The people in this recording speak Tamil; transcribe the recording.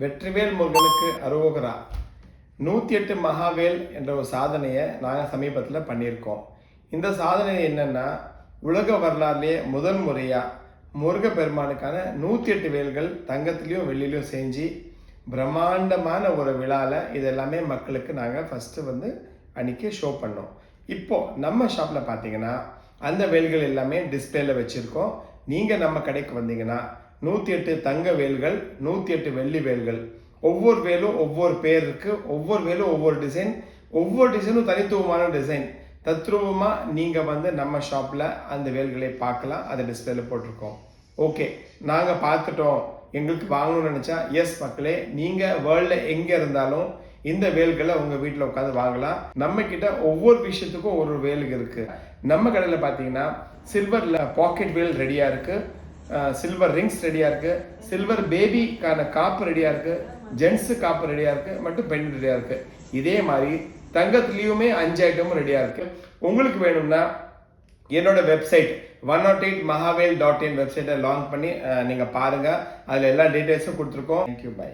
வெற்றிவேல் முருகனுக்கு அரோகரா. 108 மகாவேல் என்ற ஒரு சாதனையை நாங்கள் சமீபத்தில் பண்ணியிருக்கோம். இந்த சாதனை என்னன்னா, உலக வரலாறுலேயே முதல் முறையாக முருகப்பெருமானுக்கான 108 வேல்கள் தங்கத்திலையும் வெள்ளிலையும் செஞ்சு பிரம்மாண்டமான ஒரு விழாவில் இதெல்லாமே மக்களுக்கு நாங்கள் ஃபஸ்ட்டு அன்றைக்கி ஷோ பண்ணோம். இப்போது நம்ம ஷாப்பில் பார்த்தீங்கன்னா அந்த வேல்கள் எல்லாமே டிஸ்பிளேல வச்சுருக்கோம். நீங்கள் நம்ம கடைக்கு வந்தீங்கன்னா 108 தங்க வேல்கள், 108 வெள்ளி வேல்கள், ஒவ்வொரு வேலும் ஒவ்வொரு பேர் இருக்கு, ஒவ்வொரு வேலும் ஒவ்வொரு டிசைன், ஒவ்வொரு டிசைனும் தனித்துவமான டிசைன். தத்ரூபமாக நீங்கள் நம்ம ஷாப்பில் அந்த வேல்களை பார்க்கலாம். அதை டிஸ்பிளேல போட்டிருக்கோம். ஓகே, நாங்கள் பார்த்துட்டோம், எங்களுக்கு வாங்கணும்னு நினச்சா எஸ் மக்களே, நீங்கள் வேர்ல்டில் எங்கே இருந்தாலும் இந்த வேல்களை உங்கள் வீட்டில் உட்காந்து வாங்கலாம். நம்ம கிட்ட ஒவ்வொரு விஷயத்துக்கும் ஒரு வேல் இருக்கு. நம்ம கடையில் பார்த்தீங்கன்னா சில்வரில் பாக்கெட் வேல் ரெடியாக இருக்குது, சில்வர் ரிங்ஸ் ரெடியாக இருக்குது, சில்வர் பேபிக்கான காப்பு ரெடியாக இருக்குது, ஜென்ஸு காப்பு ரெடியாக இருக்குது, மற்றும் பெண் ரெடியாக இருக்குது. இதே மாதிரி தங்கத்துலேயுமே 5 ஐட்டமும் ரெடியாக இருக்குது. உங்களுக்கு வேணும்னா என்னோட வெப்சைட் 108mahavel.in வெப்சைட்டை லான்ச் பண்ணி நீங்கள் பாருங்கள். அதில் எல்லா டீட்டெயில்ஸும் கொடுத்துருக்கோம். Thank you, by.